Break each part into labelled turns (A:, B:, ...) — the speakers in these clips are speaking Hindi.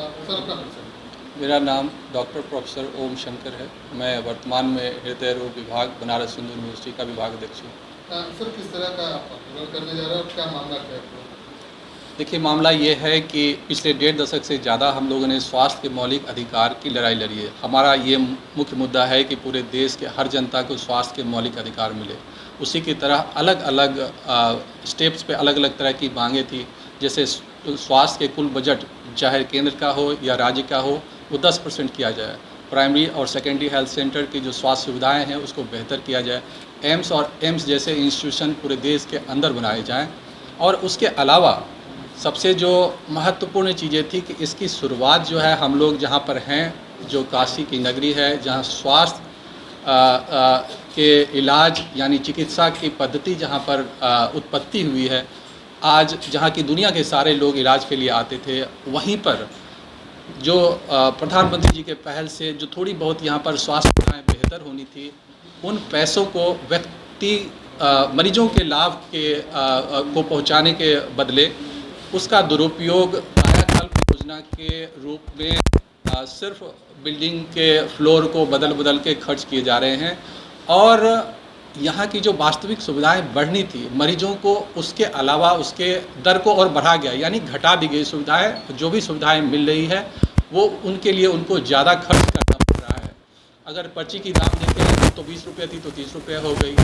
A: सर अपना परिचय।
B: मेरा नाम डॉक्टर प्रोफेसर ओम शंकर है। मैं वर्तमान में हृदय रोग विभाग बनारस हिंदू यूनिवर्सिटी का विभाग अध्यक्ष हूँ।
A: सर किस तरह का आप आंदोलन करने जा रहे हैं और क्या मामला क्या है?
B: देखिए, मामला ये है कि पिछले 1.5 दशक से ज़्यादा हम लोगों ने स्वास्थ्य के मौलिक अधिकार की लड़ाई लड़ी है। हमारा ये मुख्य मुद्दा है कि पूरे देश के हर जनता को स्वास्थ्य के मौलिक अधिकार मिले। उसी की तरह अलग अलग स्टेप्स पे अलग अलग तरह की मांगें थी। जैसे स्वास्थ्य के कुल बजट चाहे केंद्र का हो या राज्य का हो, वो 10% किया जाए। प्राइमरी और सेकेंडरी हेल्थ सेंटर की जो स्वास्थ्य सुविधाएं हैं उसको बेहतर किया जाए। एम्स और एम्स जैसे इंस्टीट्यूशन पूरे देश के अंदर बनाए जाएं। और उसके अलावा सबसे जो महत्वपूर्ण चीज़ें थी कि इसकी शुरुआत जो है हम लोग जहाँ पर हैं, जो काशी की नगरी है, जहाँ स्वास्थ्य के इलाज यानी चिकित्सा की पद्धति जहाँ पर उत्पत्ति हुई है, आज जहाँ की दुनिया के सारे लोग इलाज के लिए आते थे, वहीं पर जो प्रधानमंत्री जी के पहल से जो थोड़ी बहुत यहाँ पर स्वास्थ्य सुविधाएँ बेहतर होनी थी, उन पैसों को व्यक्ति मरीजों के लाभ के को पहुँचाने के बदले उसका दुरुपयोग कायाकल्प योजना के रूप में सिर्फ बिल्डिंग के फ्लोर को बदल के खर्च किए जा रहे हैं। और यहाँ की जो वास्तविक सुविधाएं बढ़नी थी मरीजों को, उसके अलावा उसके दर को और बढ़ा गया, यानी घटा दी गई सुविधाएं। जो भी सुविधाएं मिल रही है वो उनके लिए उनको ज़्यादा खर्च करना पड़ रहा है। अगर पर्ची की दाम देखें तो 20 रुपये थी तो 30 रुपये हो गई।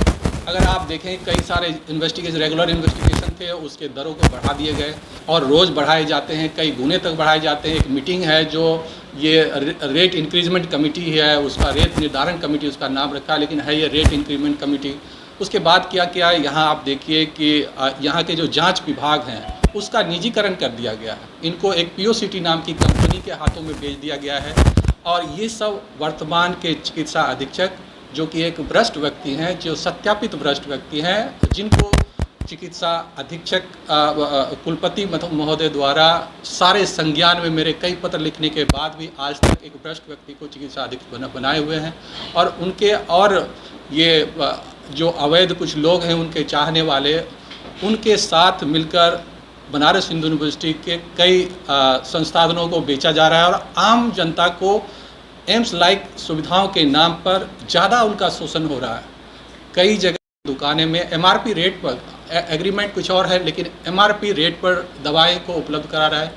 B: अगर आप देखें कई सारे रेगुलर इन्वेस्टिगेशन थे, उसके दरों को बढ़ा दिए गए और रोज़ बढ़ाए जाते हैं, कई गुने तक बढ़ाए जाते हैं। एक मीटिंग है जो ये रेट इंक्रीजमेंट कमेटी है, उसका रेट निर्धारण कमेटी उसका नाम रखा है, लेकिन है ये रेट इंक्रीजमेंट कमेटी। उसके बाद क्या किया, यहाँ आप देखिए कि यहाँ के जो जांच विभाग हैं उसका निजीकरण कर दिया गया है। इनको एक POCT नाम की कंपनी के हाथों में बेच दिया गया है। और ये सब वर्तमान के चिकित्सा अधीक्षक जो कि एक भ्रष्ट व्यक्ति हैं, जो सत्यापित भ्रष्ट व्यक्ति हैं, जिनको चिकित्सा अधीक्षक कुलपति महोदय द्वारा सारे संज्ञान में मेरे कई पत्र लिखने के बाद भी आज तक एक भ्रष्ट व्यक्ति को चिकित्सा अधीक्षक बनाए हुए हैं। और उनके और ये जो अवैध कुछ लोग हैं, उनके चाहने वाले, उनके साथ मिलकर बनारस हिंदू यूनिवर्सिटी के कई संसाधनों को बेचा जा रहा है और आम जनता को एम्स लाइक सुविधाओं के नाम पर ज़्यादा उनका शोषण हो रहा है। कई जगह दुकानें में MRP रेट पर, एग्रीमेंट कुछ और है लेकिन MRP रेट पर दवाएं को उपलब्ध करा रहा है।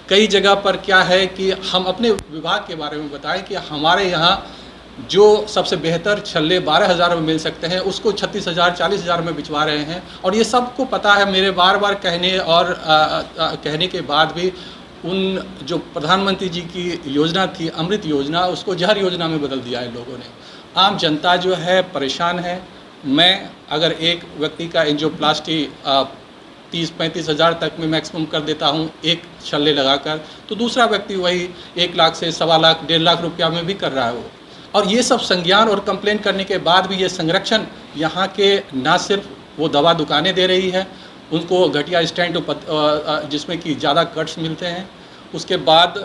B: कई जगह पर क्या है कि हम अपने विभाग के बारे में बताएं कि हमारे यहाँ जो सबसे बेहतर छल्ले 12,000 में मिल सकते हैं उसको 36,000 40,000 में बिचवा रहे हैं। और ये सबको पता है, मेरे बार बार कहने और कहने के बाद भी उन जो प्रधानमंत्री जी की योजना थी अमृत योजना, उसको जहर योजना में बदल दिया है लोगों ने। आम जनता जो है परेशान है। मैं अगर एक व्यक्ति का एंजियोप्लास्टी 30-35 हज़ार तक में मैक्सिमम कर देता हूँ एक छल्ले लगाकर, तो दूसरा व्यक्ति वही 1 लाख से 1.25 लाख 1.5 लाख रुपया में भी कर रहा है वो। और ये सब संज्ञान और कंप्लेंट करने के बाद भी ये संरक्षण यहाँ के ना सिर्फ वो दवा दुकानें दे रही है, उनको घटिया स्टैंड जिसमें कि ज़्यादा कट्स मिलते हैं, उसके बाद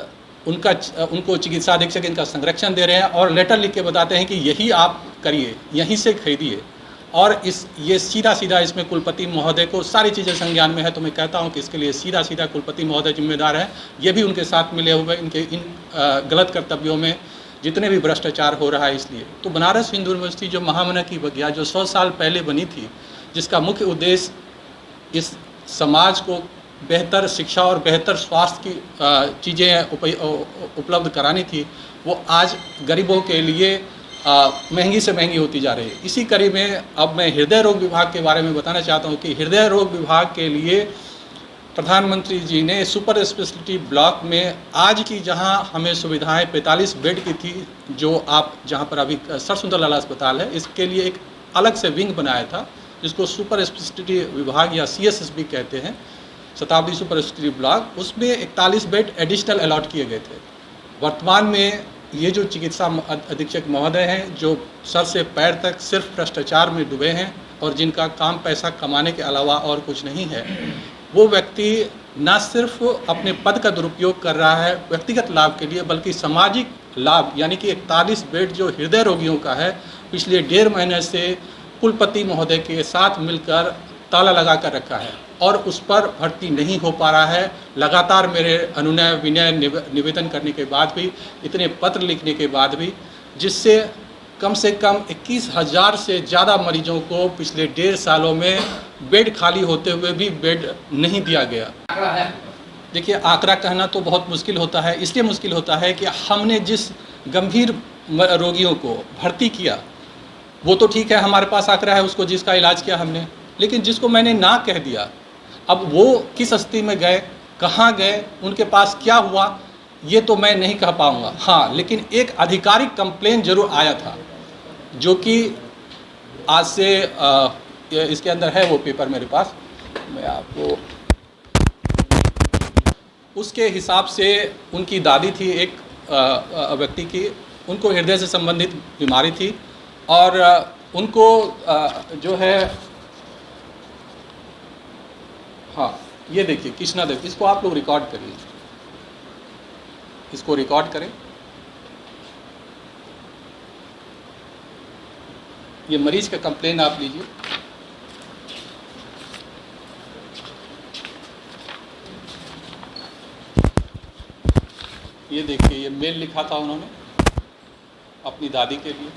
B: उनको चिकित्सा अधीक्षक इनका संरक्षण दे रहे हैं और लेटर लिख के बताते हैं कि यही आप करिए, यहीं से खरीदिए। और ये सीधा इसमें कुलपति महोदय को सारी चीज़ें संज्ञान में है, तो मैं कहता हूं कि इसके लिए सीधा कुलपति महोदय जिम्मेदार है। ये भी उनके साथ मिले हुए इनके इन गलत कर्तव्यों में जितने भी भ्रष्टाचार हो रहा है। इसलिए तो बनारस हिंदू यूनिवर्सिटी जो महामना की बगिया जो 100 साल पहले बनी थी, जिसका मुख्य उद्देश्य इस समाज को बेहतर शिक्षा और बेहतर स्वास्थ्य की चीज़ें उपलब्ध करानी थी, वो आज गरीबों के लिए महंगी से महंगी होती जा रही है। इसी कड़ी में अब मैं हृदय रोग विभाग के बारे में बताना चाहता हूँ कि हृदय रोग विभाग के लिए प्रधानमंत्री जी ने सुपर स्पेशलिटी ब्लॉक में आज की जहां हमें सुविधाएं 45 बेड की थी, जो आप जहां पर अभी सर सुंदर लाल अस्पताल है, इसके लिए एक अलग से विंग बनाया था जिसको सुपर स्पेशलिटी विभाग या CSSB कहते हैं, शताब्दी सुपर स्पेशलिटी ब्लॉक। उसमें 41 बेड एडिशनल अलॉट किए गए थे। वर्तमान में ये जो चिकित्सा अधीक्षक महोदय हैं, जो सर से पैर तक सिर्फ भ्रष्टाचार में डूबे हैं और जिनका काम पैसा कमाने के अलावा और कुछ नहीं है, वो व्यक्ति न सिर्फ अपने पद का दुरुपयोग कर रहा है व्यक्तिगत लाभ के लिए, बल्कि सामाजिक लाभ यानी कि 41 बेड जो हृदय रोगियों का है, पिछले 1.5 महीने से कुलपति महोदय के साथ मिलकर ताला लगा कर रखा है। और उस पर भर्ती नहीं हो पा रहा है। लगातार मेरे अनुनय विनय निवेदन करने के बाद भी, इतने पत्र लिखने के बाद भी, जिससे कम से कम 21,000 से ज़्यादा मरीजों को पिछले 1.5 सालों में बेड खाली होते हुए भी बेड नहीं दिया गया। देखिए, आंकड़ा कहना तो बहुत मुश्किल होता है। इसलिए मुश्किल होता है कि हमने जिस गंभीर रोगियों को भर्ती किया वो तो ठीक है, हमारे पास आंकड़ा है उसको, जिसका इलाज किया हमने, लेकिन जिसको मैंने ना कह दिया, अब वो किस स्थिति में गए, कहाँ गए, उनके पास क्या हुआ, ये तो मैं नहीं कह पाऊँगा। हाँ, लेकिन एक आधिकारिक कंप्लेन जरूर आया था, जो कि आज से इसके अंदर है वो पेपर मेरे पास, मैं आपको उसके हिसाब से, उनकी दादी थी एक व्यक्ति की, उनको हृदय से संबंधित बीमारी थी और उनको जो है, हाँ ये देखिए कृष्णा देव, इसको आप लोग रिकॉर्ड करिए, इसको रिकॉर्ड करें। ये मरीज का कंप्लेन आप लीजिए। ये देखिए, ये मेल लिखा था उन्होंने अपनी दादी के लिए।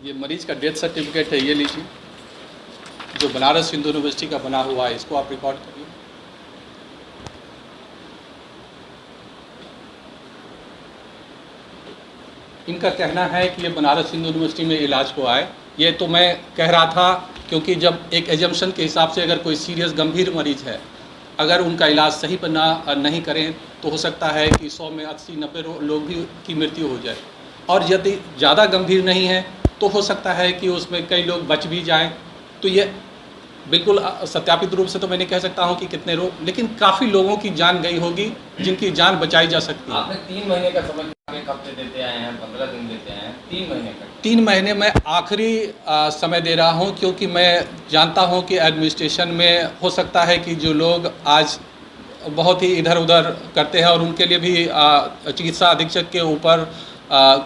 B: ये मरीज का डेथ सर्टिफिकेट है, ये लीजिए, जो बनारस हिंदू यूनिवर्सिटी का बना हुआ है, इसको आप रिकॉर्ड करिए। इनका कहना है कि ये बनारस हिंदू यूनिवर्सिटी में इलाज को आए। ये तो मैं कह रहा था, क्योंकि जब एक एजम्पशन के हिसाब से अगर कोई सीरियस गंभीर मरीज है, अगर उनका इलाज सही पर नहीं करें तो हो सकता है कि 100 में 80-90 लोग भी की मृत्यु हो जाए, और यदि ज़्यादा गंभीर नहीं है तो हो सकता है कि उसमें कई लोग बच भी जाएं। तो ये बिल्कुल सत्यापित रूप से तो मैं नहीं कह सकता हूं कि कितने लोग, लेकिन काफ़ी लोगों की जान गई होगी जिनकी जान बचाई जा सकती है।
C: आपने 3 महीने का समय, एक हफ्ते देते आए हैं, 15 दिन देते आए हैं, 3 महीने का।
B: 3 महीने में आखिरी समय दे रहा हूं, क्योंकि मैं जानता हूं कि एडमिनिस्ट्रेशन में हो सकता है कि जो लोग आज बहुत ही इधर उधर करते हैं और उनके लिए भी चिकित्सा अधीक्षक के ऊपर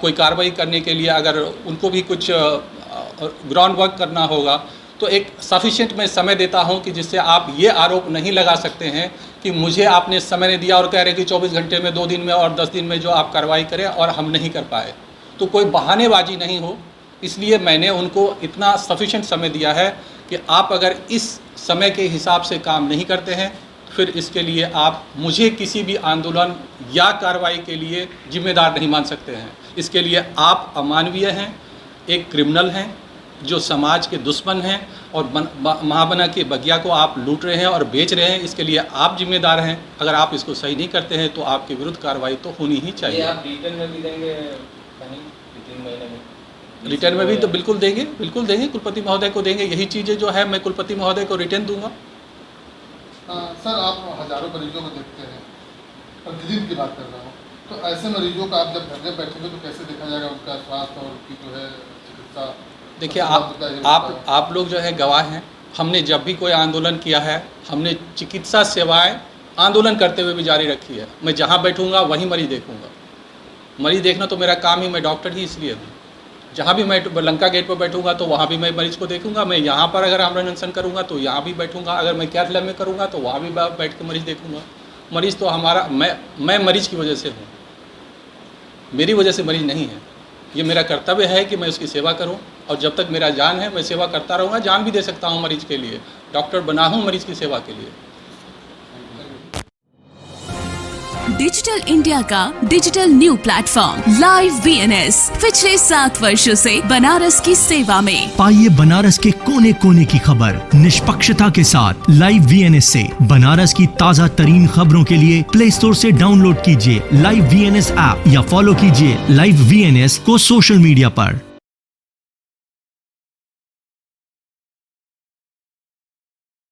B: कोई कार्रवाई करने के लिए अगर उनको भी कुछ ग्राउंड वर्क करना होगा, तो एक सफिशिएंट मैं समय देता हूं कि जिससे आप ये आरोप नहीं लगा सकते हैं कि मुझे आपने समय नहीं दिया और कह रहे कि 24 घंटे में, 2 दिन में और 10 दिन में जो आप कार्रवाई करें और हम नहीं कर पाए। तो कोई बहानेबाजी नहीं हो, इसलिए मैंने उनको इतना सफिशिएंट समय दिया है कि आप अगर इस समय के हिसाब से काम नहीं करते हैं, फिर इसके लिए आप मुझे किसी भी आंदोलन या कार्रवाई के लिए जिम्मेदार नहीं मान सकते हैं। इसके लिए आप अमानवीय हैं, एक क्रिमिनल हैं, जो समाज के दुश्मन हैं, और महाबना के बगिया को आप लूट रहे हैं और बेच रहे हैं। इसके लिए आप जिम्मेदार हैं। अगर आप इसको सही नहीं करते हैं तो आपके विरुद्ध कार्रवाई तो होनी ही चाहिए।
C: आप रिटर्न में भी देंगे कहीं 3 महीने में?
B: रिटर्न में भी तो बिल्कुल देंगे, बिल्कुल देंगे, कुलपति महोदय को देंगे। यही चीज़ें जो है मैं कुलपति महोदय को रिटर्न दूंगा।
A: सर, आप हज़ारों मरीजों को देखते हैं, प्रतिदिन की बात कर रहा हूँ, तो ऐसे मरीजों का आप जब घर में बैठेंगे तो कैसे देखा जाएगा उनका स्वास्थ्य और उनकी जो है चिकित्सा?
B: देखिए, आप लोग जो है गवाह हैं। हमने जब भी कोई आंदोलन किया है, हमने चिकित्सा सेवाएं आंदोलन करते हुए भी जारी रखी है। मैं जहां बैठूंगा वहीं मरीज देखूंगा। मरीज देखना तो मेरा काम ही, मैं डॉक्टर ही इसलिए हूँ। जहां भी मैं लंका गेट पर बैठूंगा तो वहां भी मैं मरीज को देखूंगा। मैं यहाँ पर अगर आमरण अनशन करूँगा तो यहाँ भी बैठूंगा। अगर मैं कैथ लैब में करूँगा तो वहाँ भी बैठ के मरीज देखूँगा। मरीज तो हमारा, मैं मरीज की वजह से हूँ, मेरी वजह से मरीज नहीं है। ये मेरा कर्तव्य है कि मैं उसकी सेवा करूं, और जब तक मेरा जान है मैं सेवा करता रहूँगा। जान भी दे सकता हूं मरीज के लिए, डॉक्टर बना हूं मरीज की सेवा के लिए।
D: डिजिटल इंडिया का digital new platform live VNS पिछले 7 वर्षों से बनारस की सेवा में।
E: पाइए बनारस के कोने कोने की खबर निष्पक्षता के साथ। लाइव VNS से बनारस की ताज़ा तरीन खबरों के लिए प्ले स्टोर से डाउनलोड कीजिए लाइव VNS ऐप या फॉलो कीजिए लाइव VNS को सोशल मीडिया पर।